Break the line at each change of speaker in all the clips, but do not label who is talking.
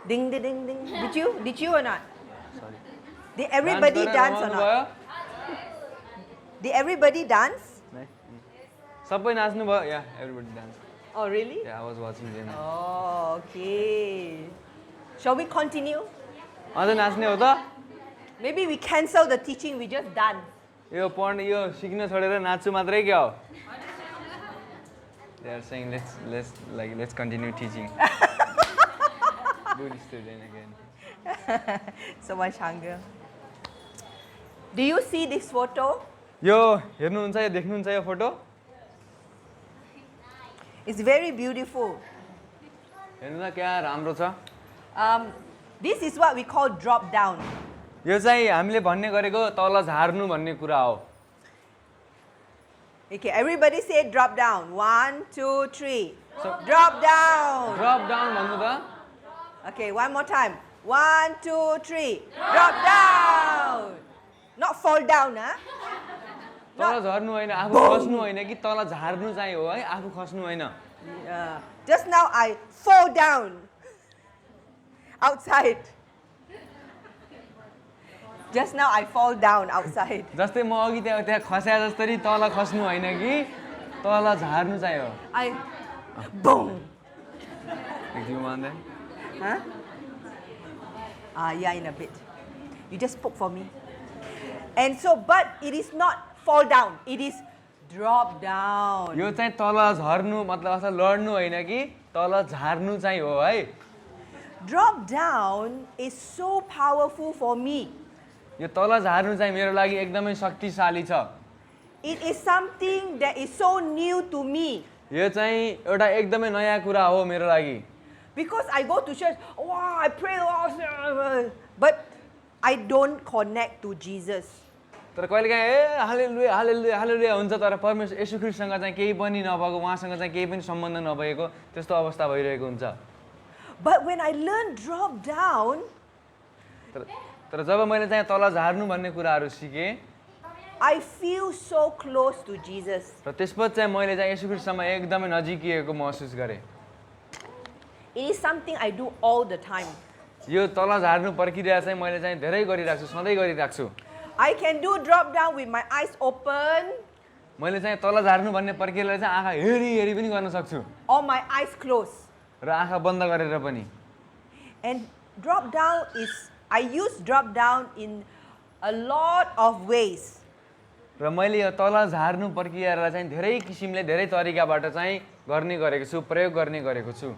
Ding ding ding ding. Did you or not?
Sorry.
Did everybody dance or not? Did everybody dance?
सबै नाच्नु भयो. Yeah, everybody dance.
Oh really?
Yeah, I was watching them.
Oh okay. Shall we continue?
अझ नाच्ने हो त?
Maybe we cancel the teaching. We just dance.
यो पढ्ने यो सिक्न छोडेर नाच्छु मात्रै क्या हो? They are saying let's continue teaching. Good student again.
So much hunger. Do you see this photo?
यो हेर्नुहुन्छ यो देख्नुहुन्छ यो फोटो?
It's very beautiful.
हेर्नु न क्या राम्रो छ.
This is what we call drop down.
यो चाहिँ हामीले भन्ने गरेको तल झार्नु भन्ने कुरा हो.
Okay, everybody say drop down. 1, 2, 3. Drop down.
Drop down भन्नु त.
Okay, one more time. 1, 2, 3. Drop down. Not fall down, huh?
तल झर्नु होइन, आफू खस्नु होइन कि तल झार्नु चाहिँ हो है, आफू खस्नु होइन.
Just now I fall down outside. Just now I fall down outside.
जस्तै म अघि त्यहाँ खस्या जस्तै तल खस्नु होइन कि तल झार्नु चाहिँ हो.
I boom.
Do you want that?
Huh? Yeah, in a bit. You just spoke for me. And so, but it is not fall down. It is drop down.
यो चाहिँ तल झर्नु मतलब असल लड्नु होइन कि तल झार्नु चाहिँ हो है.
Drop down is so powerful for me.
यो तल झार्नु चाहिँ मेरो लागि एकदमै शक्तिशाली छ.
It is something that is so new to me.
यो चाहिँ एउटा एकदमै नयाँ कुरा हो मेरो लागि.
Because I go to church, wow, I pray, but I don't connect to Jesus.
तर कहिलेकाहीँ ए हालेलुया हालेलुया हालेलुया हुन्छ तर परमेश्वर येशू ख्रीष्टसँग चाहिँ केही पनि नभएको, उहाँसँग चाहिँ केही पनि सम्बन्ध नभएको त्यस्तो अवस्था भइरहेको हुन्छ.
But when I learn drop down,
तर जब मैले चाहिँ तल झार्नु भन्ने कुराहरू सिकेँ,
I feel so close to Jesus.
र त्यसपछि चाहिँ मैले चाहिँ येशू ख्रीष्टसँग एकदमै नजिकिएको महसुस गरेँ.
It is something I do all the time.
यो तल झार्नु प्रक्रिया चाहिँ मैले चाहिँ धेरै गरिरहेको छु, सधैँ गरिरहेको छु.
I can do drop down with my eyes open
मैले चाहिँ तल झार्नु भन्ने प्रक्रियालाई चाहिँ आँखा हेरी हेरी पनि गर्न सक्छु
or my eyes closed.
र आँखा बन्द गरेर पनि.
And drop down is, I use drop down in a lot of ways.
र मैले यो तल झार्नु प्रक्रियालाई चाहिँ धेरै किसिमले धेरै तरिकाबाट चाहिँ गर्ने गरेको छु, प्रयोग गर्ने गरेको छु.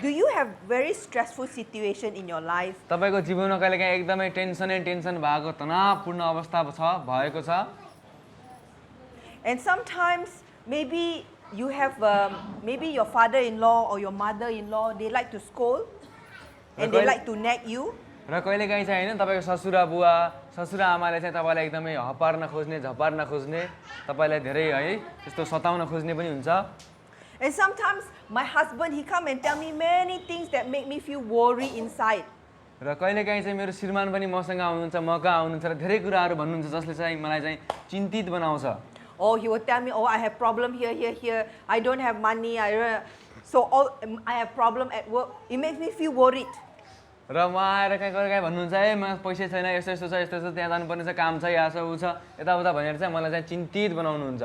Do you have very stressful situation in your life?
तपाईको जीवनमा कहिलेकाहीँ एकदमै टेन्सन भएको तनावपूर्ण अवस्था भएको छ.
And sometimes maybe you have maybe your father-in-law or your mother-in-law, they like to scold and they like to nag you.
र कहिलेकाहीँ चाहिँ हैन तपाईको ससुरा बुवा ससुरा आमाले चाहिँ तपाईलाई एकदमै हपार्न खोज्ने झपार्न खोज्ने तपाईलाई धेरै है त्यस्तो सताउन खोज्ने पनि हुन्छ.
And sometimes my husband, he come and tell me many things that make me feel worried inside.
र कहिलेकाहीँ चाहिँ मेरो श्रीमान पनि मसँग आउनुहुन्छ, मका आउनुहुन्छ र धेरै कुराहरू भन्नुहुन्छ जसले चाहिँ मलाई चाहिँ चिन्तित बनाउँछ.
Oh, he will tell me, oh, I have problem here. I don't have money. I have problem at work. It makes me feel worried.
र म आएर कहिलेकाहीँ भन्नुहुन्छ है म पैसा छैन यस्तो यस्तो छ यस्तो यस्तो त्यहाँ जानुपर्ने छ काम छ यहाँ छ उ छ यताउता भनेर चाहिँ मलाई चाहिँ चिन्तित बनाउनुहुन्छ.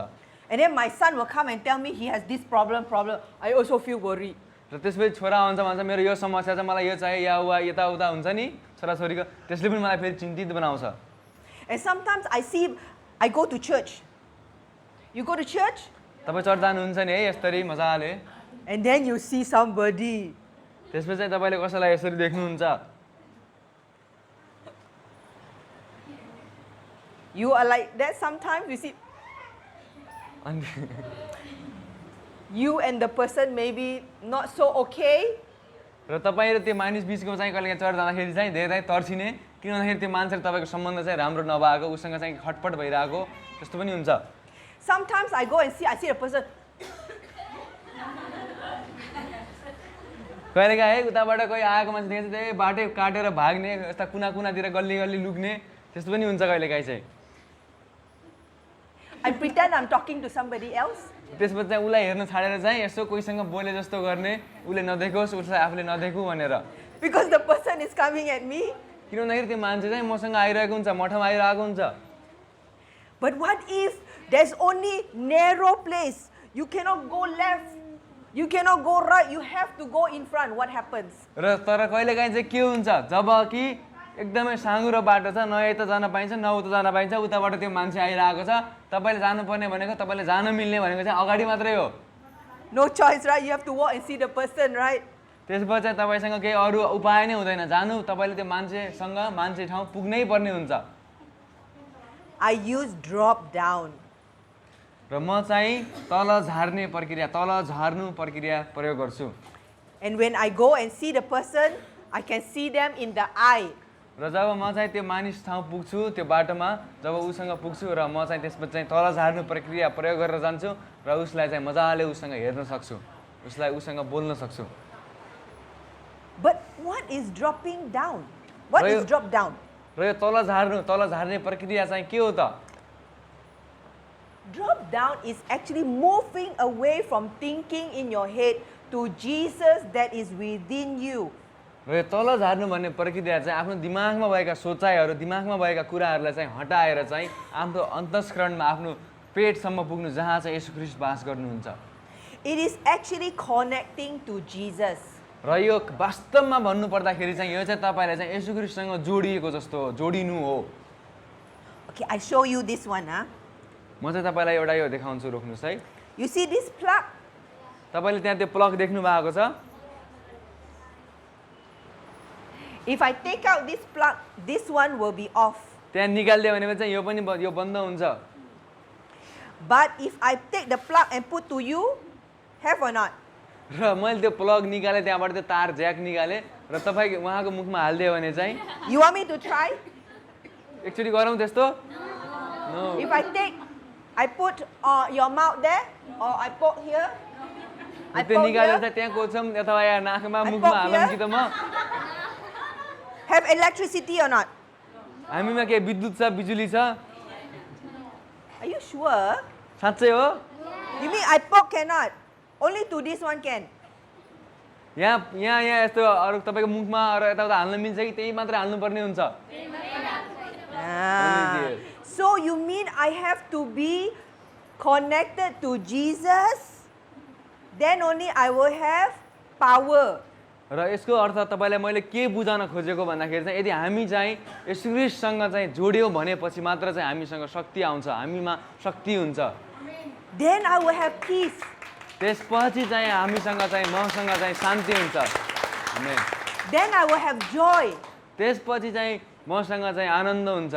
And then my son will come and tell me he has this problem. I also feel worried.
र त्यसपछि छोरा हुन्छ भन्छ मेरो यो समस्या छ मलाई यो चाहियो या वा यताउता हुन्छ नि छोराछोरीको त्यसले पनि मलाई फेरि चिन्तित बनाउँछ.
And sometimes I go to church. You go to church?
तपाईँ चर्च जानुहुन्छ नि है यसरी मजाले.
And then you see somebody.
त्यसपछि चाहिँ तपाईँले कसैलाई यसरी देख्नुहुन्छ.
You are like that sometimes. You see. You and the person maybe not so okay.
र तपाईँ र त्यो मानिस बिचको चाहिँ कहिलेकाहीँ चर्च जाँदाखेरि चाहिँ धेरै तर्सिने किन भन्दाखेरि त्यो मान्छेले तपाईँको सम्बन्ध चाहिँ राम्रो नभएको उसँग चाहिँ खटपट भइरहेको त्यस्तो पनि हुन्छ.
Sometimes I go and I see a person.
कहिलेकाहीँ उताबाट कोही आएको मान्छे देखेर चाहिँ बाटै काटेर भाग्ने यस्ता कुनातिर गल्ली लुक्ने त्यस्तो पनि हुन्छ कहिलेकाहीँ चाहिँ.
I pretend I'm talking to somebody else.
त्यसपछि चाहिँ उसलाई हेर्न छाडेर चाहिँ यसो कोहीसँग बोले जस्तो गर्ने उसले नदेखोस् उसलाई आफूले नदेखु भनेर.
because the person is coming at me.
किन भन्दाखेरि त्यो मान्छे चाहिँ मसँग आइरहेको हुन्छ, मठामा आइरहेको हुन्छ।
But what if there's only narrow place? You cannot go left. You cannot go right. You have to go in front. What happens?
र तर कहिलेकाहीँ चाहिँ के हुन्छ जब कि एकदमै साँघुरो बाटो छ, न यता जान पाइन्छ न उता जान पाइन्छ, उताबाट त्यो मान्छे आइरहेको छ, तपाईँले जानुपर्ने भनेको तपाईँले जान मिल्ने भनेको चाहिँ अगाडि मात्रै हो।
No choice, right? You have to walk and see the person, right?
त्यसपछि चाहिँ तपाईँसँग केही अरू उपाय नै हुँदैन, जानु तपाईँले त्यो मान्छेसँग मान्छे ठाउँ पुग्नै पर्ने हुन्छ।
I use drop down.
र म चाहिँ तल झार्ने प्रक्रिया, तल झार्नु प्रक्रिया प्रयोग गर्छु।
And when I go and see the person, I can see them in the eye.
र जब म चाहिँ त्यो मानिस ठाउँ पुग्छु, त्यो बाटोमा जब उसँग पुग्छु र म चाहिँ त्यसपछि चाहिँ तल झार्नु प्रक्रिया प्रयोग गरेर जान्छु र उसलाई चाहिँ मजाले उसँग हेर्न सक्छु, उसँग बोल्न सक्छु।
But what is dropping down? What is drop down?
र यो तल झार्ने प्रक्रिया चाहिँ के हो त?
Drop down is actually moving away from thinking in your head to Jesus that is within you.
र यो तल झार्नु भन्ने प्रक्रिया चाहिँ आफ्नो दिमागमा भएका सोचाइहरू, दिमागमा भएका कुराहरूलाई चाहिँ हटाएर चाहिँ आफ्नो अन्तस्करणमा, आफ्नो पेटसम्म पुग्नु जहाँ चाहिँ येशू ख्रीष्ट बास गर्नुहुन्छ।
It is actually connecting to Jesus.
र यो वास्तवमा भन्नु पर्दाखेरि चाहिँ यो चाहिँ तपाईँलाई चाहिँ येशू ख्रीष्टसँग जोडिएको जस्तो हो, जोडिनु हो।
Okay, I show you this one.
म चाहिँ तपाईँलाई एउटा यो देखाउँछु, रोक्नुहोस् है।
You see this plug?
तपाईँले त्यहाँ त्यो प्लग देख्नु भएको छ?
If I take out this plug, this one will be off.
त्यहाँ निकाल्दियो भने चाहिँ यो पनि यो बन्द हुन्छ।
But if I take the plug and put to you, have or not?
र मैले त्यो प्लग निकालेँ, त्यहाँबाट त्यो तार ज्याक निकालेँ र तपाईँ उहाँको मुखमा हालिदियो भने चाहिँ
You want me to try?
एकचोटि गरौँ त्यस्तो? No.
If I put your mouth there, or I poke here, I
त्यो
poke
निकालेर
here,
चाहिँ त्यहाँ कोच्छौँ अथवा यहाँ नाकमा मुखमा हालौँ कि त म?
have electricity or not?
हामीमा के विद्युत छ, बिजुली छ?
Are you sure?
साँच्चै हो?
You mean I poke cannot? Only to this one can.
यहाँ यस्तो अरू तपाईँको मुखमा अरू यताउता हाल्न मिल्छ कि त्यही मात्रै हाल्नुपर्ने हुन्छ?
Ah. So you mean I have to be connected to Jesus? Then only I will have power.
र यसको अर्थ तपाईँलाई मैले के बुझाउन खोजेको भन्दाखेरि चाहिँ यदि हामी चाहिँ येशू ख्रीष्टसँग चाहिँ जोड्यौँ भनेपछि मात्र चाहिँ हामीसँग शक्ति आउँछ, हामीमा शक्ति हुन्छ।
Then I will have peace.
त्यसपछि चाहिँ हामीसँग चाहिँ मसँग चाहिँ शान्ति हुन्छ। आमेन।
Then I will have joy.
त्यसपछि चाहिँ मसँग चाहिँ आनन्द हुन्छ।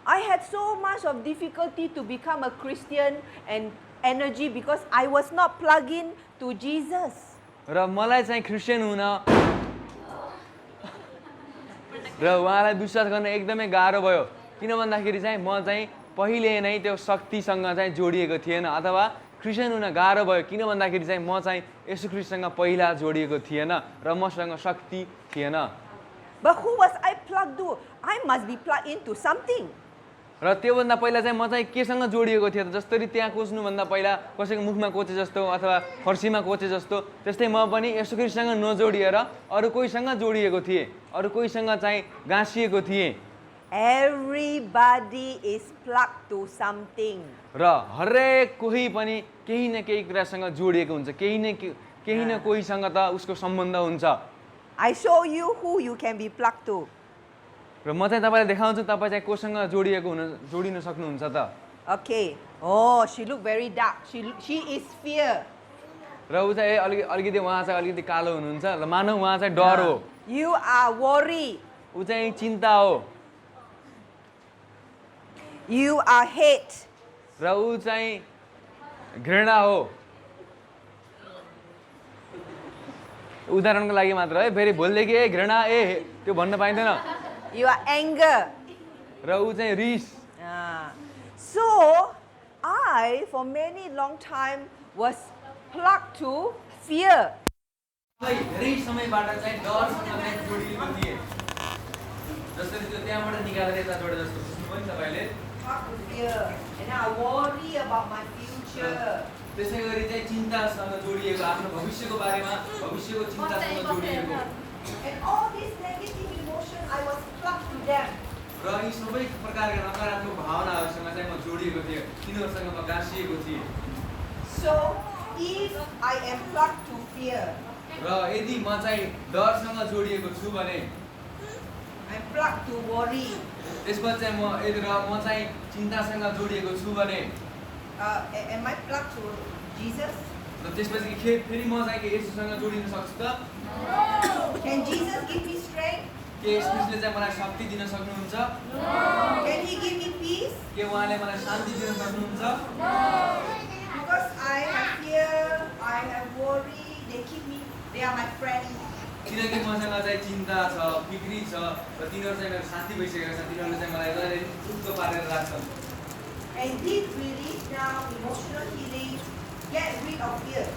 I had so much of difficulty to become a Christian and energy because I was not plugged in to Jesus.
र मलाई चाहिँ क्रिस्चियन हुन र उहाँलाई विश्वास गर्न एकदमै गाह्रो भयो। किन भन्दाखेरि चाहिँ म चाहिँ पहिले नै त्यो शक्तिसँग चाहिँ जोडिएको थिएन, अथवा क्रिस्चियन हुन गाह्रो भयो किन भन्दाखेरि चाहिँ म चाहिँ येशू ख्रीष्टसँग पहिला जोडिएको थिएन र मसँग शक्ति थिएन।
But who was I plugged to? I must be plugged into something.
र त्योभन्दा पहिला चाहिँ म चाहिँ केसँग जोडिएको थिएँ त? जसरी त्यहाँ कोच्नुभन्दा पहिला कसैको मुखमा कोचे जस्तो अथवा फर्सीमा कोचे जस्तो, त्यस्तै म पनि येशू ख्रीष्टसँग नजोडिएर अरू कोहीसँग जोडिएको थिएँ, अरू कोहीसँग चाहिँ गाँसिएको थिएँ।
Everybody is plugged to something.
र हरेक कोही पनि केही न केही कुरासँग जोडिएको हुन्छ, केही न कोहीसँग त उसको सम्बन्ध हुन्छ।
I show you who you can be plugged to.
र म चाहिँ तपाईँलाई देखाउँछु तपाईँ चाहिँ कोसँग जोडिन सक्नुहुन्छ त?
Okay. Oh, she look very dark. She is fear.
र ऊ चाहिँ अलिकति उहाँ चाहिँ अलिकति कालो हुनुहुन्छ र मानव उहाँ चाहिँ डर हो।
You are worry.
ऊ चाहिँ चिन्ता हो।
You are hate.
र ऊ चाहिँ घृणा हो। उदाहरणको लागि मात्र है, फेरि भोलिदेखि घृणा त्यो भन्न पाइँदैन।
You are anger.
र ऊ चाहिँ रिस।
So, I, for many long time, was plugged to fear.
धेरै समयबाट चाहिँ डरसँग चाहिँ जोडिएको थिए। जसरी त्यो त्यहाँबाट निकालेर यता जोडे जस्तो बुझ्नुभयो नि तपाईँले?
Plugged to fear. And I worry about my future.
त्यसै गरी चाहिँ चिन्तासँग जोडिएको, आफ्नो भविष्यको बारेमा, भविष्यको चिन्तासँग जोडिएको।
And
र यी सबै प्रकारका नकारात्मक भावनाहरूसँग चाहिँ म जोडिएको थिएँ, तिनीहरूसँग म गाँसिएको थिएँ।
So, if I am plugged to fear,
र यदि म चाहिँ डरसँग जोडिएको छु भने
I'm plugged to worry,
त्यसपछि चाहिँ म चाहिँ चिन्तासँग जोडिएको छु भने
am I plugged to Jesus?
र त्यसपछि फेरि म चाहिँ के येशूसँग जोडिन सक्छु त?
Can Jesus give me strength?
के येशूले चाहिँ मलाई शक्ति दिन सक्नुहुन्छ?
Can He give me peace?
के उहाँले मलाई शान्ति दिन सक्नुहुन्छ?
Because I have fear, I have worry, they are my friends.
किनकि मसँग चाहिँ चिन्ता छ, फिक्री छ र तिनीहरू चाहिँ मेरो साथी भइसकेका छन्, तिनीहरूले चाहिँ मलाई जहिले चुप्प पारेर राख्छन्।
And deep release now, emotional healing, get rid of fear.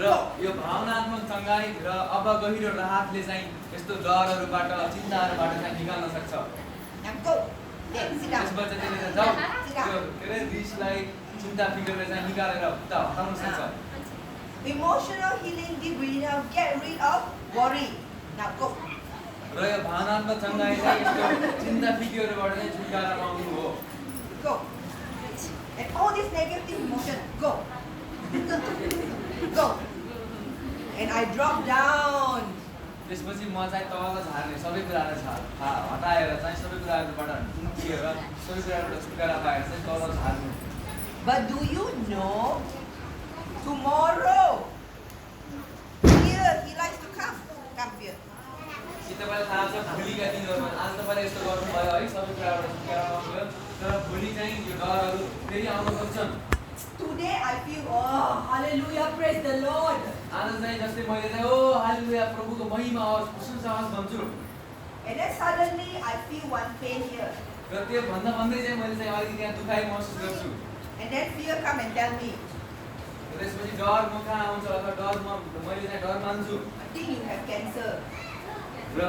र यो भावनात्मक चङ्गाई र अब गहिरो राहतले चाहिँ यस्तो डरहरूबाट चिन्ताहरूबाट चाहिँ निकाल्न सक्छ।
Now go. Yes, sit down.
त्यसपछि त्यसले जाऊ त्यो के अरे रिसलाई चिन्ता फिकरले चाहिँ निकालेर हटाउन सक्छ।
Emotional healing, deep breathing now, get rid of worry. Now go.
र यो भावनात्मक चङ्गाई चाहिँ यस्तो चिन्ता फिकरबाट चाहिँ छुटकारा पाउनु हो।
Go. And all this negative emotion, go. Go. And I drop down.
त्यसपछि म चाहिँ तल झार्ने सबै कुराहरू हटाएर चाहिँ सबै कुराहरूबाट निस्किएर सबै कुराबाट छुटकारा पाएर चाहिँ तल झार्नु।
But do you know, tomorrow, here he likes to come here.
कि तपाईँलाई थाहा छ भोलिका दिनहरूमा आज तपाईँले यस्तो गर्नुभयो है सबै कुराबाट छुटकारा पाउनुभयो तर भोलि चाहिँ यो डरहरू फेरि आउन सक्छन्।
Today I feel, oh, hallelujah, praise the Lord.
आज चाहिँ जस्तै मैले चाहिँ ओ हालेलुया प्रभुको महिमा होस् प्रशंसा होस् भन्छु
And then suddenly I feel one pain here.
र त्यो भन्दा भन्दै चाहिँ मैले चाहिँ अलिकति त्यहाँ दुखाइ महसुस गर्छु।
And then fear come and tell me,
त्यसपछि डर म कहाँ आउँछ अथवा डर मैले चाहिँ डर मान्छु
I think you have cancer.
र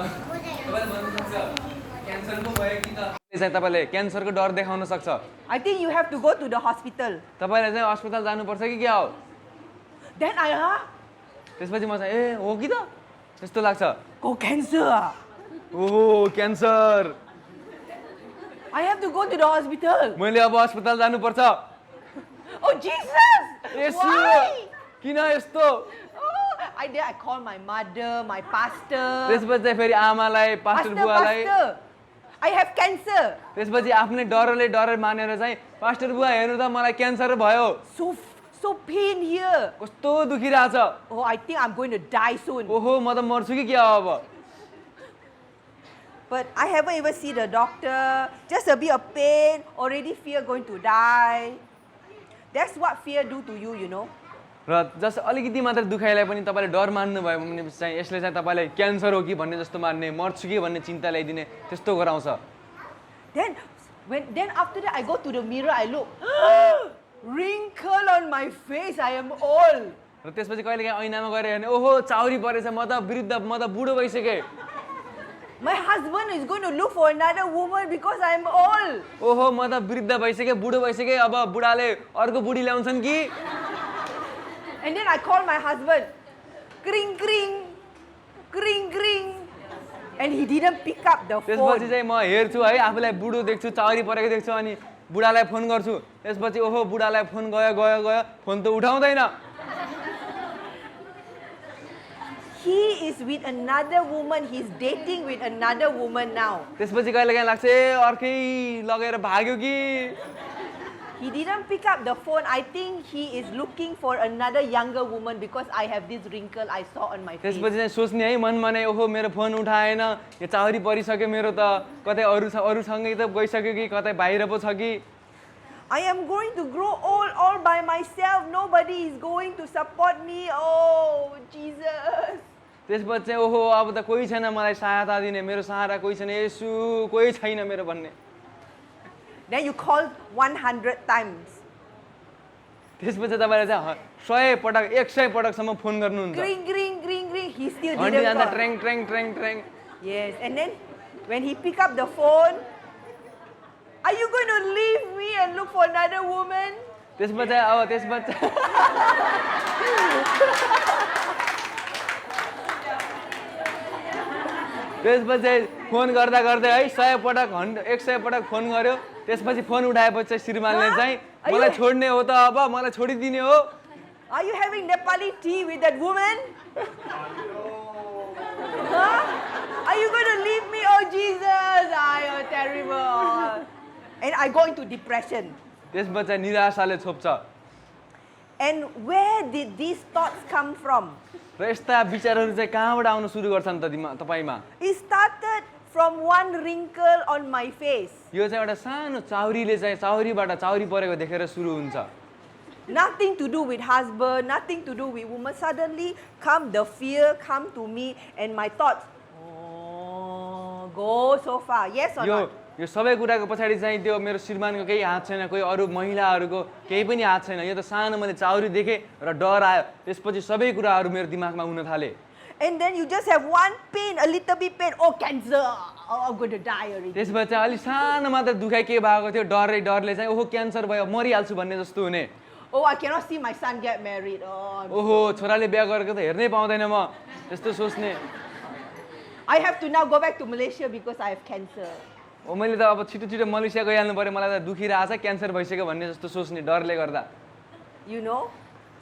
तपाईँले भन्नु सक्छ क्यान्सर पो भयो कि त चाहिँ तपाईँले क्यान्सरको डर देखाउन सक्छ।
I think you have to go to the hospital.
तपाईँले चाहिँ अस्पताल जानुपर्छ कि क्या हो?
Then
त्यसपछि म चाहिँ ए हो कि त त्यस्तो लाग्छ।
go cancer.
ओहो cancer
I have to go to the hospital.
मैले अब अस्पताल जानुपर्छ।
Oh Jesus!
यसो
Why?
किन यस्तो?
I call my mother, my pastor.
त्यसपछि चाहिँ फेरि आमालाई पास्टर बुवालाई
Pastor, I have cancer.
त्यसपछि आफ्नै डर मानेर चाहिँ पास्टर बुवा हेर्नु त मलाई क्यान्सर भयो।
So pain here.
कस्तो दुखिरहेछ।
Oh, I think I'm going to die soon.
ओहो म त मर्छु कि क्या हो अब?
But I haven't even seen the doctor. Just a bit of pain. Already fear going to die. That's what fear do to you, you know.
र जस अलिकति मात्र दुखाइलाई पनि तपाईँले डर मान्नुभयो भने चाहिँ यसले चाहिँ तपाईँलाई क्यान्सर हो कि भन्ने जस्तो मान्ने मर्छु कि भन्ने चिन्ता ल्याइदिने त्यस्तो गराउँछ।
Then after that I go to the mirror, I look. Wrinkle on my face, I am old.
र त्यसपछि कहिलेकाहीँ ऐनामा गएर हेर्ने ओहो चाउरी परेछ म त बुढो भइसकेँ।
My husband is going to look for another woman because I am old.
ओहो म त वृद्ध भइसकेँ बुढो भइसकेँ अब बुढाले अर्को बुढी ल्याउँछन् कि?
And then I call my husband. Kring kring. Kring kring. And he didn't pick up the
त्यसपछि
phone.
चाहिँ म हेर्छु है आफूलाई बुढो देख्छु चाउरी परेको देख्छु अनि बुढालाई फोन गर्छु त्यसपछि ओहो बुढालाई फोन गयो फोन त उठाउँदैन।
He is with another woman. He's dating with another woman now.
त्यसपछि कहिलेकाहीँ लाग्छ ए अर्कै लगेर भाग्यो कि?
He didn't pick up the phone. I think he is looking for another younger woman because I have this wrinkle I saw on my face.
त्यसपछि चाहिँ सोच्ने है मनमा नै ओहो मेरो फोन उठाएन यो चाउरी परिसक्यो मेरो त कतै अरूसँगै त गइसक्यो कि कतै बाहिर पो छ कि?
I am going to grow old all by myself. Nobody is going to support me. Oh, Jesus.
त्यसपछि चाहिँ ओहो अब त कोही छैन मलाई सहायता दिने मेरो सहारा कोही छैन यसो कोही छैन मेरो भन्ने।
Then you call 100 times.
त्यसपछि तपाईँले चाहिँ 100 पटक 100 पटकसम्म फोन गर्नुहुन्छ।
Ring, ring, ring, ring. He still
घन्टी
didn't
जाँदा
call.
ट्रेङ ट्रेङ ट्रेङ ट्रेङ।
Yes, and then when he pick up the phone, are you going to leave me and look for another woman?
त्यसपछि अब त्यसपछि त्यसपछि फोन गर्दा गर्दै है 100 पटक 100 पटक फोन गर्यो त्यसपछि फोन उठाएपछि चाहिँ श्रीमानले चाहिँ मलाई छोड्ने हो त अब मलाई छोडिदिने हो
Are you having Nepali tea with that woman? Huh? Are you going to leave me? Oh Jesus, you're terrible. And I go into depression.
त्यसपछि चाहिँ निराशाले छोप्छ
And where did these thoughts come from?
र यस्ता विचारहरू चाहिँ कहाँबाट आउन सुरु गर्छन् त तपाईमा
It started from one wrinkle on my face.
यो चाहिँ एउटा सानो चाउरीले चाहिँ चाउरी परेको देखेर सुरु हुन्छ
Nothing to do with husband, nothing to do with woman. Suddenly come the fear come to me and my thoughts go so far. Yes or not?
यो सबै कुराको पछाडि चाहिँ त्यो मेरो श्रीमानको केही हात छैन कोही अरू महिलाहरूको केही पनि हात छैन यो त सानो मैले चाउरी देखेँ र डर आयो त्यसपछि सबै कुराहरू मेरो दिमागमा हुन थाले
And then you just have one pain, a little bit pain. Oh, cancer. Oh, I'm going to die already.
त्यसपछि चाहिँ अलि सानो मात्र दुखाइ के भएको थियो डरले चाहिँ ओहो क्यान्सर भयो मरिहाल्छु भन्ने जस्तो हुने
Oh, I cannot see my son get married. Oh,
ओहो छोराले बिहा गरेको त हेर्नै पाउँदैन म त्यस्तो सोच्ने
I have to now go back to Malaysia because I have cancer.
ओ मैले त अब छिटो मलेसिया गइहाल्नु पर्यो मलाई त दुखिरहेछ क्यान्सर भइसक्यो भन्ने जस्तो सोच्ने डरले गर्दा
You know?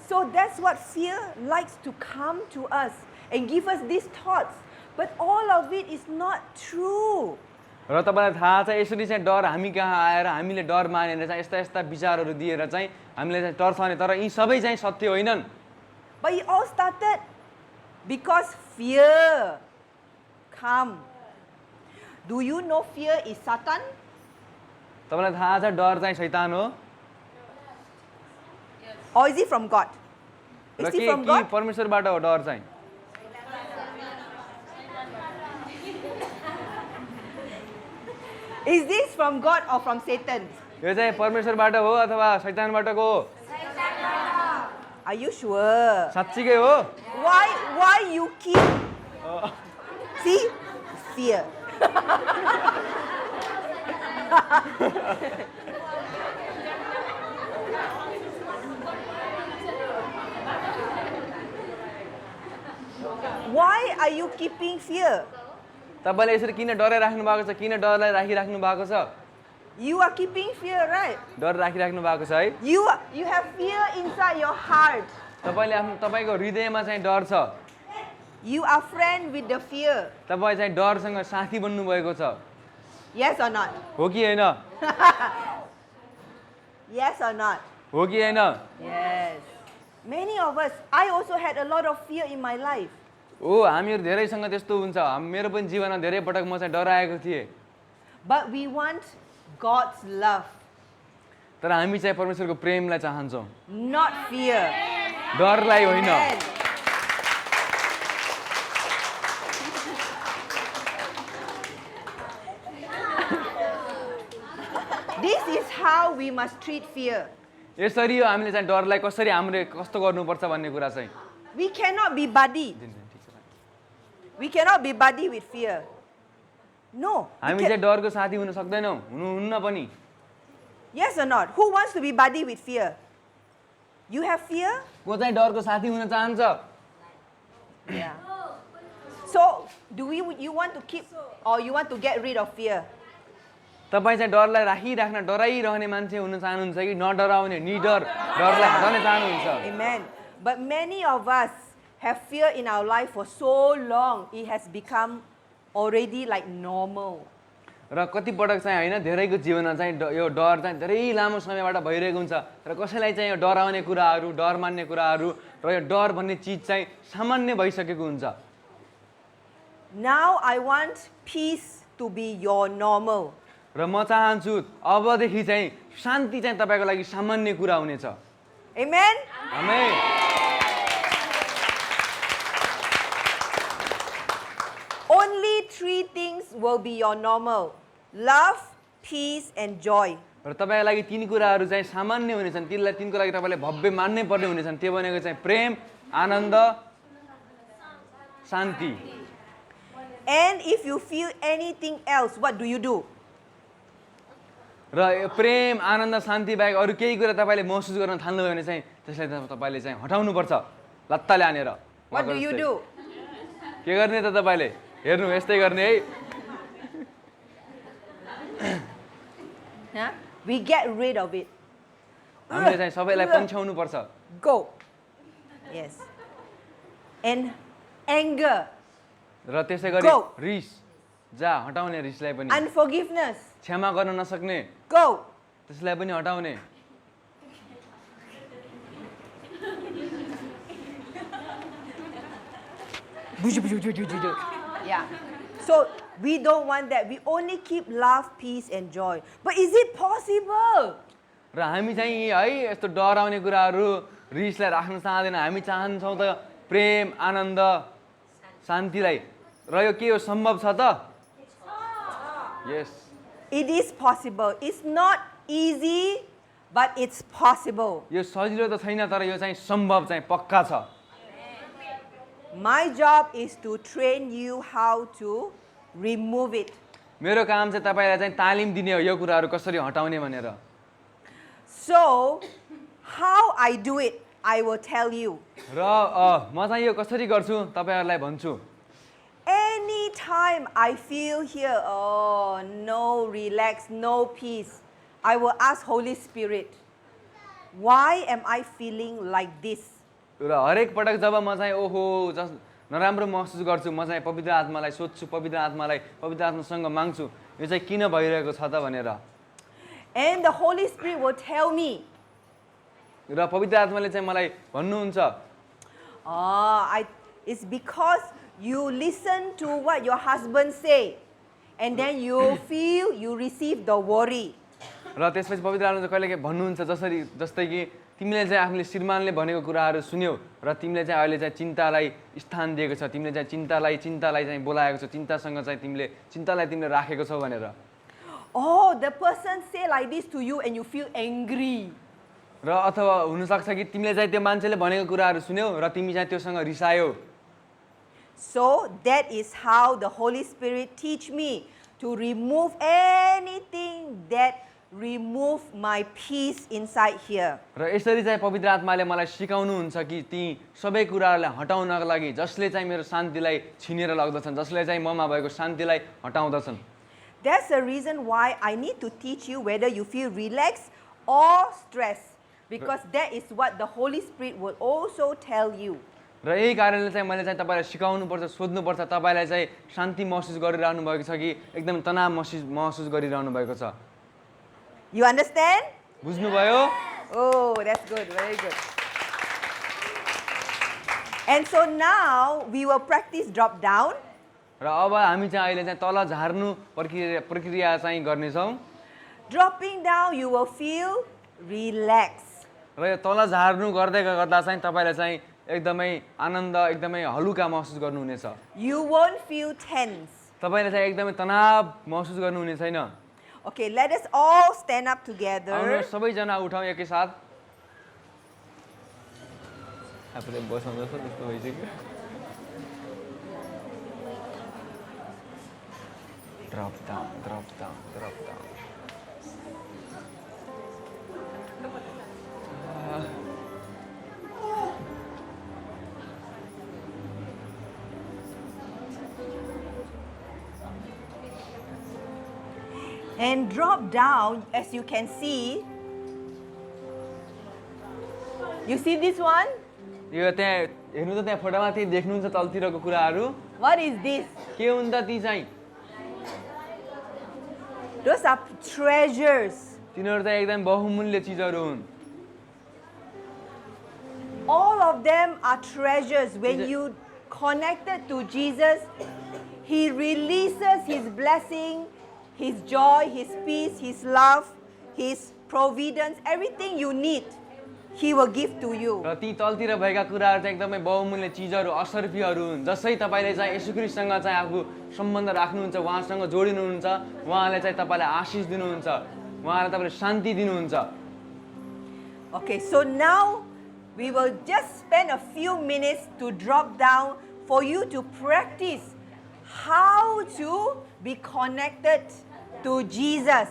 So that's what fear likes to come to us and give us these thoughts. But all of it is not true.
र तपाईलाई थाहा छ यसरी चाहिँ डर हामी कहाँ आएर हामीले डर मानेर चाहिँ यस्ता विचारहरू दिएर चाहिँ हामीले चाहिँ तर्साउने तर यी सबै चाहिँ सत्य होइनन्
But it all started because fear come. Do you know fear is Satan?
तपाईलाई थाहा छ डर चाहिँ शैतान हो
Or is it from God?
र
Is it
के
from God?
परमेश्वरबाट हो डर चाहिँ
Is this from God or from Satan?
यो चाहिँ परमेश्वरबाट हो अथवा शैतानबाटको हो
Are you sure?
साच्चीकै हो
Why you keep see fear? Why are you keeping fear?
तपाईले यसरी किन डराइ राख्नु भएको छ किन डरलाई राखिराख्नु भएको छ
You are keeping fear, right?
डर राखिराख्नु भएको छ है
You have fear inside your heart.
तपाईको हृदयमा चाहिँ डर छ
You are friend with the fear.
तपाईँ चाहिँ डरसँग साथी बन्नु भएको छ
Yes or not?
हो कि होइन
Yes or not?
हो कि होइन
Yes. Many of us, I also had a lot of fear in my life.
हो हामीहरू धेरैसँग त्यस्तो हुन्छ मेरो पनि जीवनमा धेरै पटक म चाहिँ डराएको थिएँ
But we want God's love,
तर हामी चाहिँ परमेश्वरको प्रेमलाई चाहन्छौँ
not fear.
डरलाई होइन
Amen. This is how we must treat fear.
यसरी हो हामीले चाहिँ डरलाई कसरी हामीले कस्तो गर्नुपर्छ भन्ने कुरा चाहिँ
We cannot be buddy. We cannot be buddy with fear. No. we
हामी
can-
चाहिँ डरको साथी हुन सक्दैनौँ हुनुहुन्न पनि
Yes or not? Who wants to be buddy with fear? You have fear?
को चाहिँ डरको साथी हुन चाहन्छ
Yeah. So, you want to keep or you want to get rid of fear?
तपाईँ चाहिँ डरलाई राखिराख्न डराइरहने मान्छे हुन चाहनुहुन्छ कि नडराउने निडर डरलाई हटाउन चाहनुहुन्छ
Amen. But many of us have fear in our life for so long, it has become already like normal.
र कति पटक चाहिँ होइन धेरैको जीवनमा चाहिँ यो डर चाहिँ धेरै लामो समयबाट भइरहेको हुन्छ र कसैलाई चाहिँ यो डराउने कुराहरू डर मान्ने कुराहरू र यो डर भन्ने चिज चाहिँ सामान्य भइसकेको हुन्छ
Now I want peace to be your normal.
र म चाहन्छु अबदेखि चाहिँ शान्ति चाहिँ तपाईँको लागि सामान्य कुरा हुनेछ
Amen?
Amen
Only three things will be your normal: love, peace, and joy.
र तपाईँको लागि तीन कुराहरू चाहिँ सामान्य हुनेछन् तिनको लागि तपाईँले भव्य मान्नै पर्ने हुनेछन् त्यो भनेको चाहिँ प्रेम आनन्द शान्ति
And if you feel anything else, what do you do?
र यो प्रेम आनन्द शान्ति बाहेक अरू केही कुरा तपाईँले महसुस गर्न थाल्नुभयो भने चाहिँ त्यसलाई तपाईँले चाहिँ हटाउनुपर्छ लत्ताले हानेर
What do you do?
के गर्ने त तपाईँले हेर्नु यस्तै गर्ने है
Huh? We get rid of it.
हामीले चाहिँ सबैलाई पन्छाउनु पर्छ
Go. Yes. And anger,
र त्यसै गरी
Go.
रिस जा हटाउने रिसलाई पनि
unforgiveness,
क्षमा गर्न नसक्ने
go.
त्यसलाई पनि हटाउने
Yeah. So we don't want that. We only keep love, peace, and joy. But is it possible?
र हामी चाहिँ है यस्तो डराउने कुराहरू रिसलाई राख्न चाहँदैन हामी चाहन्छौँ त प्रेम आनन्द शान्तिलाई र यो के हो सम्भव छ त यस
It is possible. It's not easy, but it's possible.
यो सजिलो त छैन तर यो चाहिँ सम्भव चाहिँ पक्का छ
My job is to train you how to remove it.
मेरो काम चाहिँ तपाईँलाई चाहिँ तालिम दिने हो यो कुराहरू कसरी हटाउने भनेर
So, how I do it, I will tell you.
र म चाहिँ यो कसरी गर्छु तपाईँहरूलाई भन्छु
Anytime I feel here, oh, no relax, no peace, I will ask Holy Spirit, why am I feeling like this?
र हरेक पटक जब म चाहिँ ओहो जस नराम्रो महसुस गर्छु म चाहिँ पवित्र आत्मालाई सोध्छु पवित्र आत्मासँग माग्छु यो चाहिँ किन भइरहेको छ त भनेर
And the Holy Spirit will tell me,
र पवित्र आत्माले चाहिँ मलाई भन्नुहुन्छ
it's because you listen to what your husband say, and then you feel you receive the worry.
र त्यसपछि पवित्र आत्माले कहिले काहीँ भन्नुहुन्छ जस्तै कि तिमीले चाहिँ आफूले श्रीमानले भनेको कुराहरू सुन्यौ र तिमीले चाहिँ अहिले चाहिँ चिन्तालाई स्थान दिएको छ तिमीले चाहिँ चिन्तालाई चाहिँ बोलाएको छ चिन्तालाई तिमीले राखेको छौ भनेर
Oh, the person say like this to you and you feel angry.
र अथवा हुनसक्छ कि तिमीले चाहिँ त्यो मान्छेले भनेको कुराहरू सुन्यौ र तिमी चाहिँ त्योसँग रिसायौ
So that is how the Holy Spirit teach me to remove anything that remove my peace inside here.
र यसरी चाहिँ पवित्र आत्माले मलाई सिकाउनुहुन्छ कि ती सबै कुराहरूलाई हटाउनका लागि जसले चाहिँ मेरो शान्तिलाई छिनेर लग्दछन् जसले चाहिँ ममा भएको शान्तिलाई हटाउँदछन्
That's the reason why I need to teach you whether you feel relaxed or stressed, because that is what the Holy Spirit will also tell you.
र यही कारणले चाहिँ मैले चाहिँ तपाईँलाई सिकाउनुपर्छ सोध्नुपर्छ तपाईँलाई चाहिँ शान्ति महसुस गरिरहनु भएको छ कि एकदम तनाव महसुस गरिरहनु भएको छ
You understand?
बुझ्नुभयो
Oh, that's good. Very good. And so now we will practice drop down.
र अब हामी चाहिँ अहिले चाहिँ तल झार्नु प्रक्रिया चाहिँ गर्नेछौँ
Dropping down, you will feel relaxed.
र यो तल झार्नु गर्दै गर्दा चाहिँ तपाईँलाई चाहिँ एकदमै आनन्द एकदमै हलुका महसुस गर्नुहुनेछ
You won't feel tense.
तपाईँले चाहिँ एकदमै तनाव महसुस गर्नुहुने छैन
Okay, let us all stand up together.
आउनुहोस् सबैजना उठाउँ एकैसाथ आफूले बसाउँदैछ त्यस्तो भइसक्यो Drop down, drop down, drop down.
And drop down, as you can see. You see this one?
यो त्यहाँ हेर्नु त त्यहाँ फोटोमा त्यही देख्नुहुन्छ तलतिरको कुराहरू
What is this?
के हुन् त ती चाहिँ
Those are treasures.
तिनीहरू चाहिँ एकदम बहुमूल्य चिजहरू हुन्
All of them are treasures. When you connected to Jesus, He releases His blessing, His joy, His peace, His love, His providence, everything you need, He will give to you.
र ती तलतिर भएका कुराहरू चाहिँ एकदमै बहुमूल्य चिजहरू असर्फीहरू हुन् जसै तपाईँले चाहिँ यसु ख्रीष्टसँग चाहिँ आफू सम्बन्ध राख्नुहुन्छ उहाँसँग जोडिनुहुन्छ उहाँले चाहिँ तपाईँलाई आशिष दिनुहुन्छ उहाँले तपाईँलाई शान्ति दिनुहुन्छ
Okay, so now we will just spend a few minutes to drop down for you to practice how to be connected to Jesus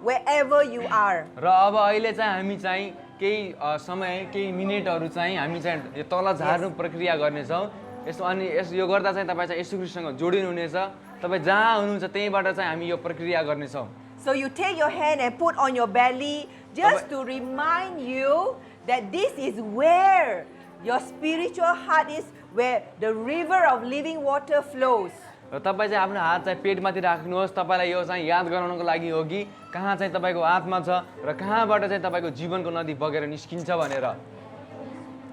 wherever you are.
र अब अहिले चाहिँ हामी चाहिँ केही समय केही मिनेटहरू चाहिँ हामी चाहिँ यो तल झार्नु प्रक्रिया गर्नेछौँ यसो अनि यो गर्दा चाहिँ तपाईँ चाहिँ येशू ख्रीष्टसँग जोडिनुहुनेछ। तपाईँ जहाँ हुनुहुन्छ त्यहीँबाट चाहिँ हामी यो प्रक्रिया गर्नेछौँ।
So you take your hand and put on your belly just to remind you that this is where your spiritual heart is, where the river of living water flows.
र तपाईँ चाहिँ आफ्नो हात चाहिँ पेटमाथि राख्नुहोस्। तपाईँलाई यो चाहिँ याद गराउनको लागि हो कि कहाँ चाहिँ तपाईँको आत्मा छ र कहाँबाट चाहिँ तपाईँको जीवनको नदी बगेर निस्किन्छ भनेर।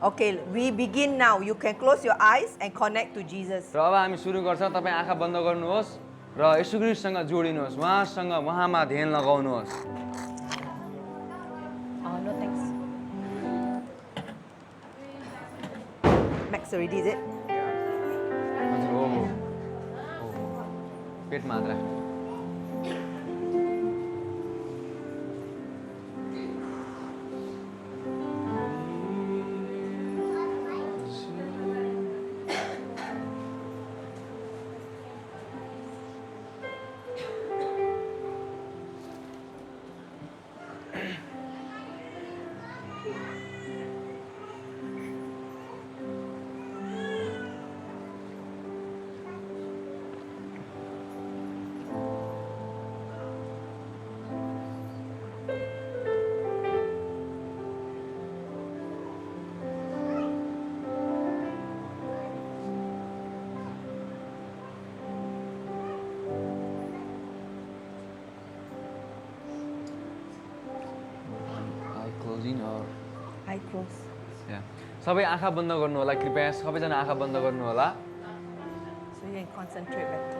Okay, we begin now. You can close your eyes and connect to Jesus.
र अब हामी सुरु गर्छौँ। तपाईँ आँखा बन्द गर्नुहोस् र येशू ख्रीष्टसँग जोडिनुहोस्, उहाँसँग उहाँमा ध्यान लगाउनुहोस्।
Oh, no thanks. Max already, is it?
हजुर हो हो पेटमा हात राख्नु।
Eye close.
सबै आँखा बन्द गर्नु होला, कृपया सबैजना आँखा बन्द गर्नु होला।
So you can concentrate better.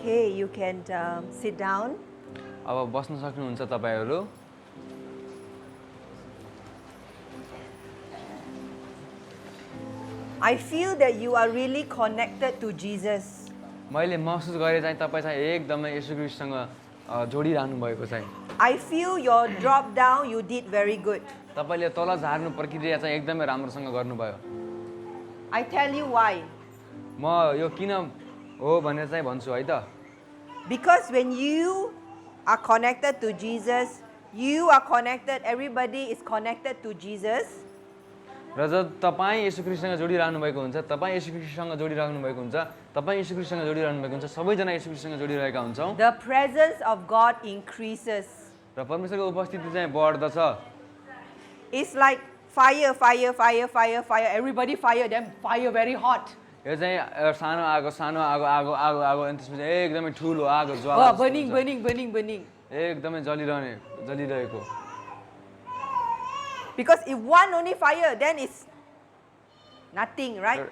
Okay, you can sit down.
अब बस्न सक्नुहुन्छ तपाईहरू.
I feel that you are really connected to Jesus.
मैले महसुस गरे चाहिँ तपाईँ चाहिँ एकदमै येशू ख्रीष्टसँग जोडिरहनु भएको चाहिँ.
I feel your drop down, you did very good.
तपाईले तल झार्नु प्रक्रिया चाहिँ एकदमै राम्रोसँग गर्नुभयो.
I tell you why.
म यो किन हो भनेर चाहिँ भन्छु है त.
Because when you are connected to Jesus, you are connected, everybody is connected to Jesus.
र जब तपाईँ येशू ख्रीष्टसँग जोडिरहनु भएको हुन्छ, तपाईँ येशू ख्रीष्टसँग जोडिरहनु भएको हुन्छ, तपाईँ येशू ख्रीष्टसँग जोडिरहनु भएको हुन्छ, सबैजना येशू ख्रीष्टसँग जोडिरहेका हुन्छौँ.
The presence of God increases.
र परमेश्वरको उपस्थिति चाहिँ बढ्दछ.
It's like fire, fire, fire, fire, fire. Everybody fire, then fire very hot.
यो चाहिँ सानो आगो सानो आगो आगो आगो आगो अनि त्यसपछि एकदमै ठुलो आगो ज्वाला
Oh,
जस्तो
burning,
हुन्छ.
burning, burning, burning.
एकदमै जलिरहेको.
Because if one only fire, then it's nothing, right?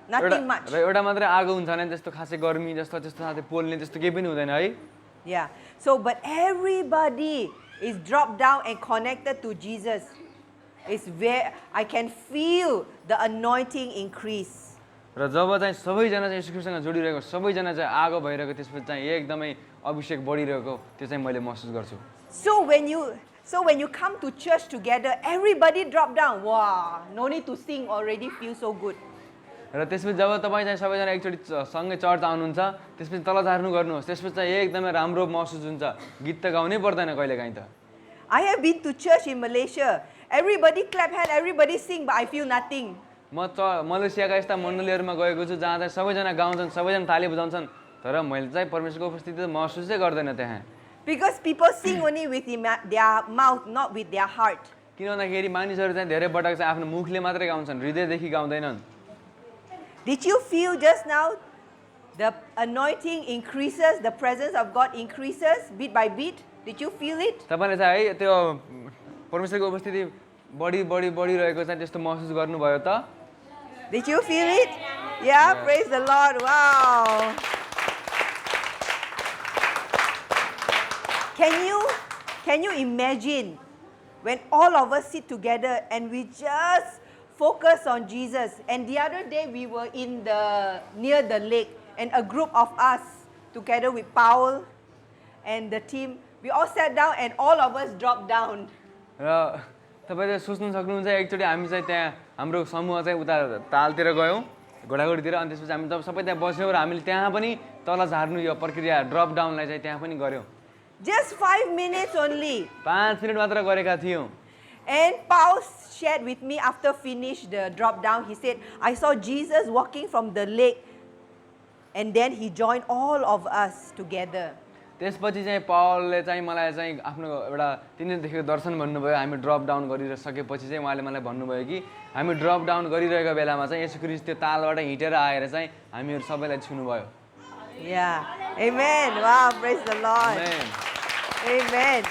Nothing much.
र एउटा मात्रै आगो हुन्छ भने त्यस्तो खासै गर्मी जस्तो त्यस्तो साथै पोल्ने त्यस्तो केही पनि हुँदैन है.
Yeah. So, but everybody is dropped down and connected to Jesus. It's where I can feel the anointing increase.
र जब चाहिँ सबैजना चाहिँ येशू ख्रीष्टसँग जोडिरहेको सबैजना चाहिँ आगो भइरहेको त्यसपछि चाहिँ एकदमै अभिषेक बढिरहेको त्यो चाहिँ मैले महसुस गर्छु.
So when you come to church together, everybody drop down. Wow, no need to sing, already feel so good.
र त्यसपछि जब तपाईँ चाहिँ सबैजना एकचोटि सँगै चर्च आउनुहुन्छ त्यसपछि तल झार्नु गर्नुहोस् त्यसपछि चाहिँ एकदमै राम्रो महसुस हुन्छ. गीत त गाउनै पर्दैन कहिलेकाहीँ त.
I have been to church in Malaysia. Everybody clap hand, everybody sing, but I feel nothing.
म मलेसियाका यस्ता मण्डलीहरूमा गएको छु जहाँ चाहिँ सबैजना गाउँछन् सबैजना ताली बजाउँछन् तर मैले चाहिँ परमेश्वरको उपस्थिति महसुसै गर्दैन त्यहाँ.
Because people sing only with their mouth, not with their heart.
किन भन्दाखेरि मानिसहरू चाहिँ धेरै पटक चाहिँ आफ्नो मुखले मात्रै गाउँछन् हृदयदेखि गाउँदैनन्.
Did you feel just now the anointing increases, the presence of God increases bit by bit? Did you feel it?
तपाईँले चाहिँ है त्यो परमेश्वरको उपस्थिति बढिरहेको चाहिँ त्यस्तो महसुस गर्नुभयो त.
Did you feel it? Yeah, praise the Lord. Wow. Can you imagine when all of us sit together and we just focus on Jesus? And the other day we were near the lake and a group of us together with Paul and the team, we all sat down and all of us dropped down.
र तपाईँले सोच्नु सक्नुहुन्छ एकचोटि हामी चाहिँ त्यहाँ हाम्रो समूह चाहिँ उता तालतिर गयौँ घोडाघोडीतिर अनि त्यसपछि हामी सबै त्यहाँ बस्यौँ र हामीले त्यहाँ पनि तल झार्नु यो प्रक्रिया ड्रप डाउनलाई चाहिँ त्यहाँ पनि गऱ्यौँ.
Just 5 minutes only.
5 मिनट मात्र गरेका थियौँ.
And Paul shared with me after finish the drop down, he said, I saw Jesus walking from the lake and then he joined all of us together.
त्यसपछि चाहिँ पावलले चाहिँ मलाई चाहिँ आफ्नो एउटा तिनीहरू देखेको दर्शन भन्नुभयो. हामी ड्रप डाउन गरिसकेपछि चाहिँ उहाँले मलाई भन्नुभयो कि हामी ड्रप डाउन गरिरहेको बेलामा चाहिँ येशू ख्रीष्ट त्यो तालबाट हिँडेर आएर चाहिँ हामीहरू सबैलाई छुनुभयो.
Yeah. Amen. Wow, praise the Lord.
Amen.
Amen.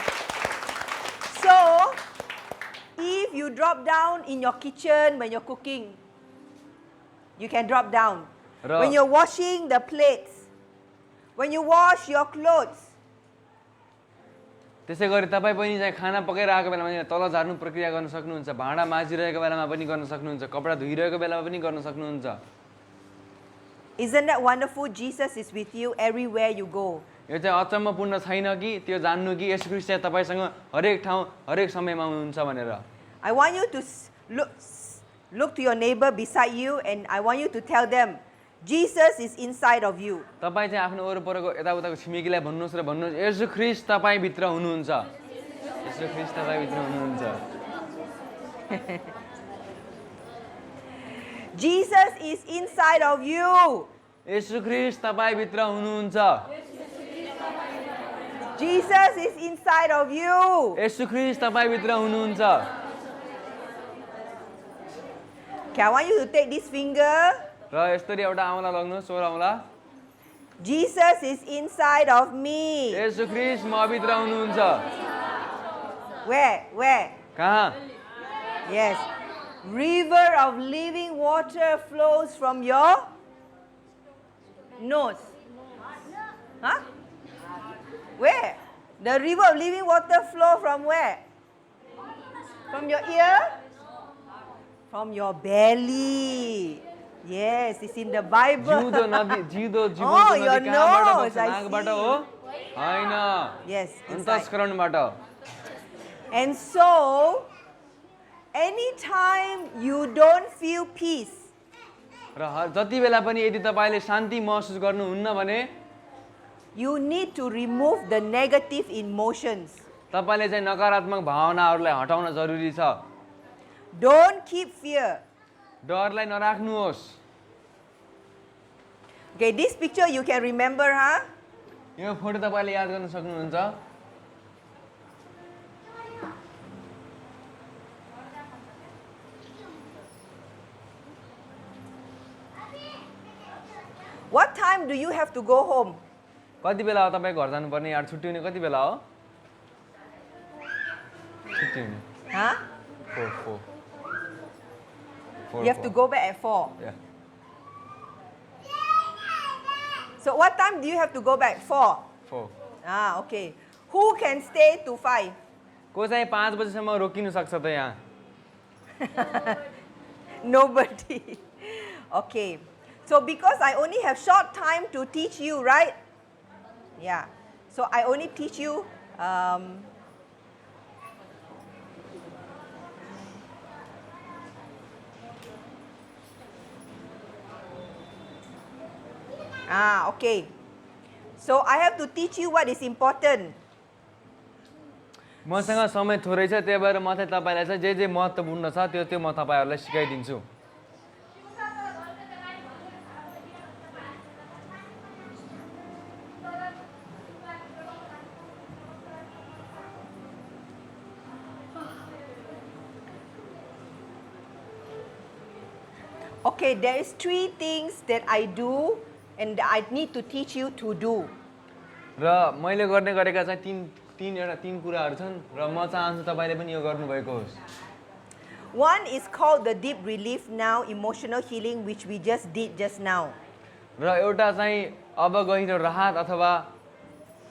So, if you drop down in your kitchen when you're cooking, you can drop down. When you're washing the plates, when you wash your clothes.
त्यसै गरी तपाईँ पनि चाहिँ खाना पकाइरहेको बेलामा तल झार्नु प्रक्रिया गर्न सक्नुहुन्छ. भाँडा माझिरहेको बेलामा पनि गर्न सक्नुहुन्छ. कपडा धुइरहेको बेलामा पनि गर्न सक्नुहुन्छ.
Isn't that wonderful? Jesus is with you everywhere you go.
यो चाहिँ अचम्मपूर्ण छैन कि त्यो जान्नु कि येशू ख्रीष्ट चाहिँ तपाईसँग हरेक ठाउँ हरेक समयमा हुनुहुन्छ भनेर.
I want you to look to your neighbor beside you and I want you to tell them, Jesus is inside of you.
तपाईँ चाहिँ आफ्नो वरपरको यताउताको छिमेकीलाई भन्नुहोस् र भन्नुहोस् येशू ख्रीष्ट तपाईँभित्र हुनुहुन्छ. येशू ख्रीष्ट तपाईँभित्र हुनुहुन्छ.
Jesus is inside of you.
येशू ख्रीष्ट तपाईँभित्र हुनुहुन्छ.
Jesus is inside of you.
येशू ख्रीष्ट तपाईँभित्र हुनुहुन्छ.
Okay, I want you to take this finger.
र यसरी एउटा औँला लग्नुहोस् सोह्र औँला.
Jesus is inside of me.
येशू ख्रीष्ट मभित्र हुनुहुन्छ.
Where?
कहाँ?
Yes. River of living water flows from your nose. Huh? Where? The river of living water flow from where? From your ear? From your belly. Yes, it's in the Bible.
जिउँदो नदी जिउँदो
Oh,
जीवनको
your
नदी कहाँबाट
nose,
बग्छ?
I
नाकबाट
see.
हो? होइन,
Yes, inside.
अन्तस्करणबाट।
And so, anytime you don't feel peace,
र जति बेला पनि यदि तपाईँले शान्ति महसुस गर्नुहुन्न भने
you need to remove the negative emotions.
तपाईँले चाहिँ नकारात्मक भावनाहरूलाई हटाउन जरुरी छ।
Don't keep fear.
डरलाई नराख्नुहोस्।
Okay, this picture you can remember, huh?
यो फोटो तपाईँले याद गर्न सक्नुहुन्छ।
What time do you have to go home?
कति बेला हो तपाईँ घर जानुपर्ने? यार छुट्टी हुने कति बेला हो? छुट्टी हुने
Huh?
4.
You have to go back at 4.
Yeah.
So what time do you have to go back? 4.
4.
Ah, okay. Who can stay to 5?
को चाहिँ 5 बजेसम्म रोकिनु सक्छ त यहाँ?
Nobody. Okay. So because I only have short time to teach you, right? Yeah. So I only teach you okay. So I have to teach you what is important.
मसँग समय थोरै छ, त्यही भएर म चाहिँ तपाईँलाई चाहिँ जे जे महत्त्वपूर्ण छ त्यो म तपाईँहरूलाई सिकाइदिन्छु।
Okay, there is 3 things that I do and I need to teach you to do.
र मैले गर्ने गरेका चाहिँ तीन कुराहरू छन् र म चाहन्छु तपाईँले पनि यो गर्नुभएको होस्।
One is called the deep relief now, emotional healing, which we just did just now.
र एउटा चाहिँ अब गहिरो राहत अथवा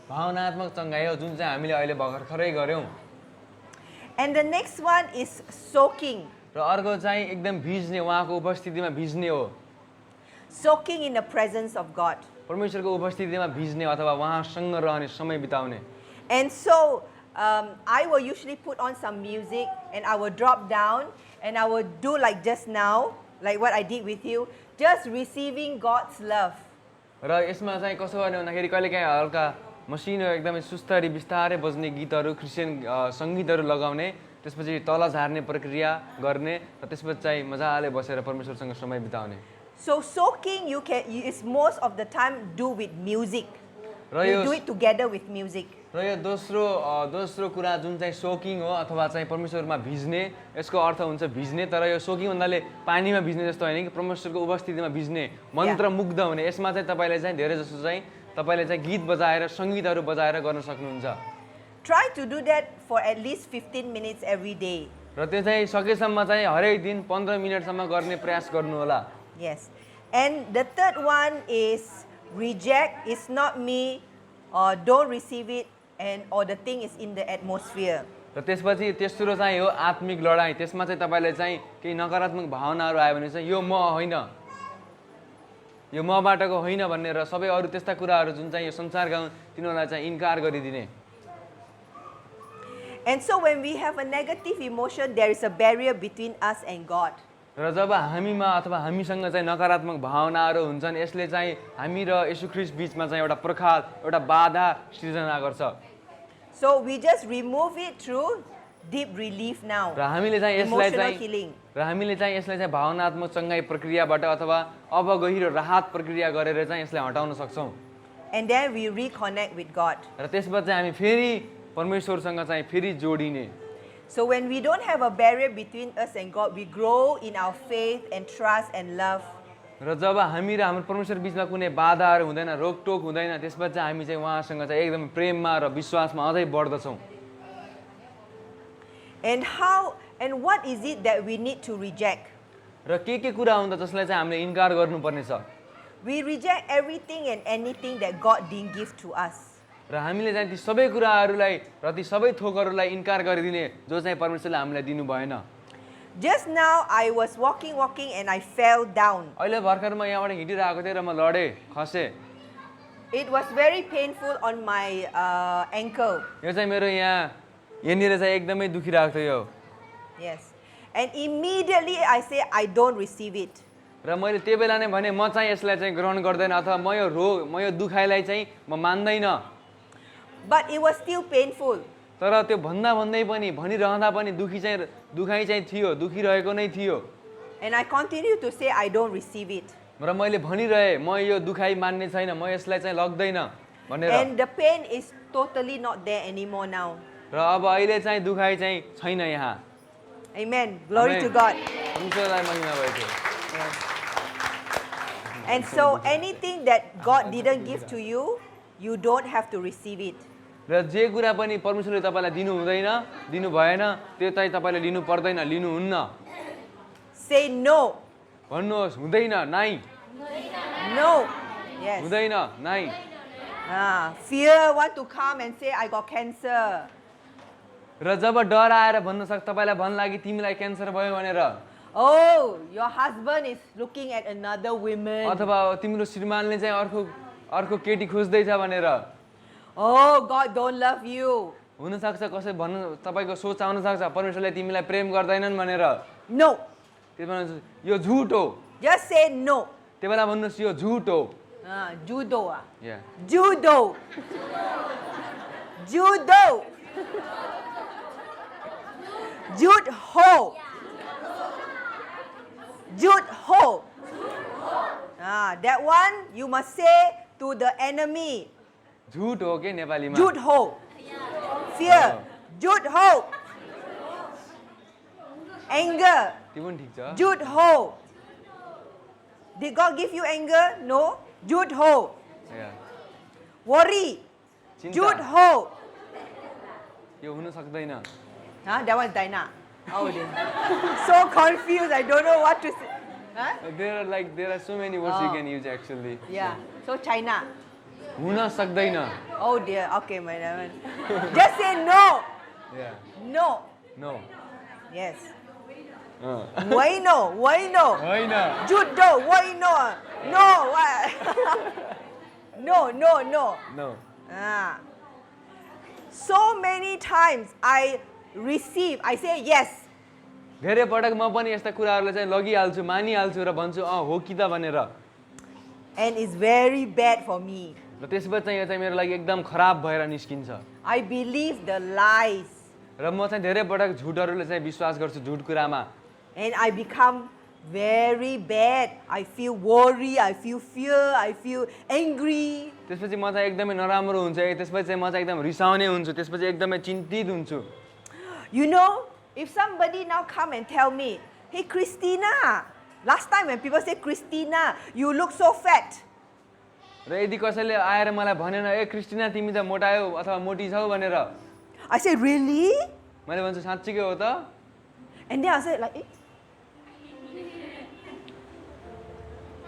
भावनात्मक चङ्गाइ हो जुन चाहिँ हामीले अहिले भर्खरै गर्यौं।
And the next one is soaking.
र अर्को चाहिँ एकदम भिज्ने, उहाँको उपस्थितिमा भिज्ने हो।
Soaking in the presence of God.
परमेश्वरको उपस्थितिमा भिज्ने अथवा उहाँसँग रहने, समय बिताउने।
And so I will usually put on some music and I will drop down and I will do like just now, like what I did with you, just receiving God's love.
र यसमा चाहिँ कसो गर्ने भन्दाखेरि कहिलेकाहीँ हल्का मसिनो एकदमै सुस्तरी बिस्तारै बज्ने गीतहरू, क्रिस्चियन सङ्गीतहरू लगाउने, त्यसपछि तल झार्ने प्रक्रिया गर्ने र त्यसपछि चाहिँ मजाले बसेर परमेश्वरसँग समय बिताउने।
So soaking is most of the time do with music.
र
You do it together with music.
र यो दोस्रो कुरा जुन चाहिँ सोकिङ हो अथवा चाहिँ परमेश्वरमा भिज्ने, यसको अर्थ हुन्छ भिज्ने, तर यो सोकिङ भन्नाले पानीमा भिज्ने जस्तो होइन कि परमेश्वरको उपस्थितिमा भिज्ने, मन्त्रमुग्ध हुने। यसमा चाहिँ तपाईँले चाहिँ धेरै जसो चाहिँ तपाईँले चाहिँ गीत बजाएर, सङ्गीतहरू बजाएर गर्न सक्नुहुन्छ।
Try to do that for at least 15 minutes every day.
र त्यो चाहिँ सकेसम्म चाहिँ हरेक दिन 15 मिनेटसम्म गर्ने प्रयास गर्नु होला।
Yes. And the third one is reject is not me, or don't receive it, or the thing is in the atmosphere.
र त्यसपछि तेस्रो चाहिँ हो आत्मिक लडाई। त्यसमा चाहिँ तपाईँले चाहिँ केही नकारात्मक भावनाहरू आयो भने चाहिँ यो म होइन, यो मबाटको होइन भन्ने र सबै अरू त्यस्ता कुराहरू जुन चाहिँ यो संसारका हुन् तिनीहरूलाई चाहिँ इन्कार गरिदिने।
And so when we have a negative emotion, there is a barrier between us and God.
र जब हामीमा अथवा हामीसँग चाहिँ नकारात्मक भावनाहरू हुन्छन् यसले चाहिँ हामी र येशू ख्रीष्ट बीचमा चाहिँ एउटा प्रखाल, एउटा बाधा सृजना गर्छ।
So we just remove it through deep relief now.
र हामीले चाहिँ यसलाई
Emotional
चाहिँ
healing.
भावनात्मक चङ्गाई प्रक्रियाबाट अथवा अब गहिरो राहत प्रक्रिया गरेर चाहिँ यसलाई हटाउन सक्छौँ।
And then we reconnect with God.
र त्यसपछि हामी फेरि परमेश्वरसँग चाहिँ फेरि जोडिने।
So when we don't have a barrier between us and God, we grow in our faith and trust and love.
र जब हामी र हाम्रो परमेश्वर बीचमा कुनै बाधाहरू हुँदैन, रोकटोक हुँदैन, त्यसपछि हामी चाहिँ उहाँसँग चाहिँ एकदम प्रेममा र विश्वासमा अझै बढ्दछौँ।
And what is it that we need to reject?
र के कुरा हुन्छ जसलाई चाहिँ हामीले इन्कार गर्नुपर्ने छ?
We reject everything and anything that God didn't give to us.
र हामीले चाहिँ ती सबै कुराहरूलाई र ती सबै थोकहरूलाई इन्कार गरिदिने जो चाहिँ परमेश्वरले हामीलाई दिनु भएन।
Just now I was walking and I fell down.
अहिले भर्खर म यहाँबाट हिँडिरहेको थिएँ र म लडेँ, खसेँ।
It was very painful on my ankle.
यो चाहिँ मेरो यहाँनिर चाहिँ एकदमै दुखिरहेको थियो यो।
Yes. And immediately I say I don't receive it.
र मैले त्यो बेला नै भने म चाहिँ यसलाई चाहिँ ग्रहण गर्दैन अथवा म यो दुखाइलाई चाहिँ म मान्दैन।
But it was still painful.
तर त्यो भन्दै पनि भनिरहँदा पनि दुखाइ चाहिँ थियो, दुखिरहेको नै थियो।
And I continue to say I don't receive it.
र मैले भनिरहेँ म यो दुखाइ मान्ने छैन, म यसलाई चाहिँ लग्दैन भनेर।
And the pain is totally not there anymore now.
र अब अहिले चाहिँ दुखाइ चाहिँ छैन यहाँ।
Amen. Glory
Amen.
to God.
परमेश्वरलाई महिमा भएको।
And so anything that God didn't give to you, you don't have to receive it.
र जे कुरा पनि परमेश्वरले तपाईलाई दिनु हुँदैन, दिनु भएन, त्यो चाहिँ तपाईले लिनु पर्दैन, लिनुहुन्न।
Say no.
भन्नुहोस् हुँदैन, नाइ।
No. Yes.
हुँदैन, नाइ।
Fear want to come and say I got cancer.
र जब डर आएर भन्न सक्छ तपाईलाई भन्ला कि तिमीलाई क्यान्सर भयो भनेर।
Oh, your husband is looking at another woman.
अथवा तिम्रो श्रीमानले चाहिँ अर्को केटी खोज्दै छ भनेर।
Oh, God don't love you.
हुन सक्छ कसै भन्नु तपाईको सोच आउन सक्छ परमेश्वरले तिमीलाई प्रेम गर्दैनन् भनेर।
No.
त्यो भन्नु यो झुट हो।
Just say no.
त्यो बेला भन्नुहोस् यो झुट हो।
Judo.
Yeah.
Judo. Judo. Jude ho. Jude ho. That one you must say to the enemy.
झुट हो के नेपालीमा?
Jude ho. Fear. Jude ho. Anger.
त्यो पनि ठीक छ।
Jude ho. Did God give you anger? No. Jude ho.
Yeah.
Worry.
चिन्ता।
Jude ho.
यो हुन सक्दैन।
That one's Dinah. Oh, dear. So confused. I don't know what to say. Huh?
There are so many words you can use actually.
Yeah. So China.
हुन सक्दैन।
Oh dear. Okay, madam. Just say no.
Yeah.
No.
No.
Yes. Why no? Why no?
होइन।
Judo. Why no? No. What? No. No. No.
No.
So many times I say yes.
धेरै पटक म पनि यस्ता कुराहरुलाई चाहिँ लगिहाल्छु, मानिहाल्छु र भन्छु हो कि त भनेर।
And it's very bad for me.
र त्यसपछि चाहिँ यो चाहिँ मेरो लागि एकदम खराब भएर निस्किन्छ।
I believe the lies.
र म चाहिँ धेरै पटक झुटहरुले चाहिँ विश्वास गर्छु, झुट कुरामा।
And I become very bad. I feel worry, I feel fear, I feel angry.
त्यसपछि म चाहिँ एकदमै नराम्रो हुन्छ, त्यसपछि चाहिँ म चाहिँ एकदम रिसाउने हुन्छु, त्यसपछि एकदमै चिन्तित हुन्छु।
You know, if somebody now come and tell me, "Hey Christina, last time when people say Christina, you look so fat."
र यदि कसैले आएर मलाई भनेन ए क्रिस्टिना तिमी त मोटायौ अथवा मोटी छौ भनेर,
I say, "Really?"
मैले भन्छु साच्चीकै हो त?
And then I say like,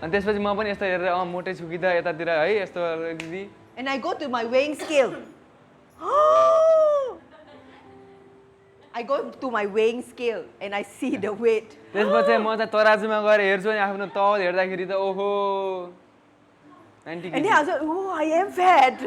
अनि त्यसपछि म पनि यस्तो हेरेर मोटै छु कि त यतातिर है यस्तो दिदी।
and I go to my weighing scale. I go to my weighing scale and I see the weight.
त्यसपछि म चाहिँ तराजुमा गएर हेर्छु अनि आफ्नो तौल हेर्दाखेरि त ओहो 90
And then I say, "Oh, I am fat."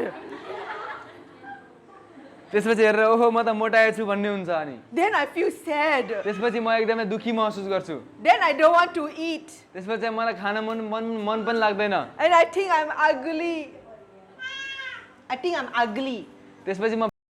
त्यसपछि हेरेर ओहो म त मोटाए छु भन्ने हुन्छ अनि
Then I feel sad.
त्यसपछि म एकदमै दुखी महसुस गर्छु।
Then I don't want to eat.
त्यसपछि चाहिँ मलाई खान मन पनि लाग्दैन।
And I think I'm ugly. I think I'm ugly.
त्यसपछि म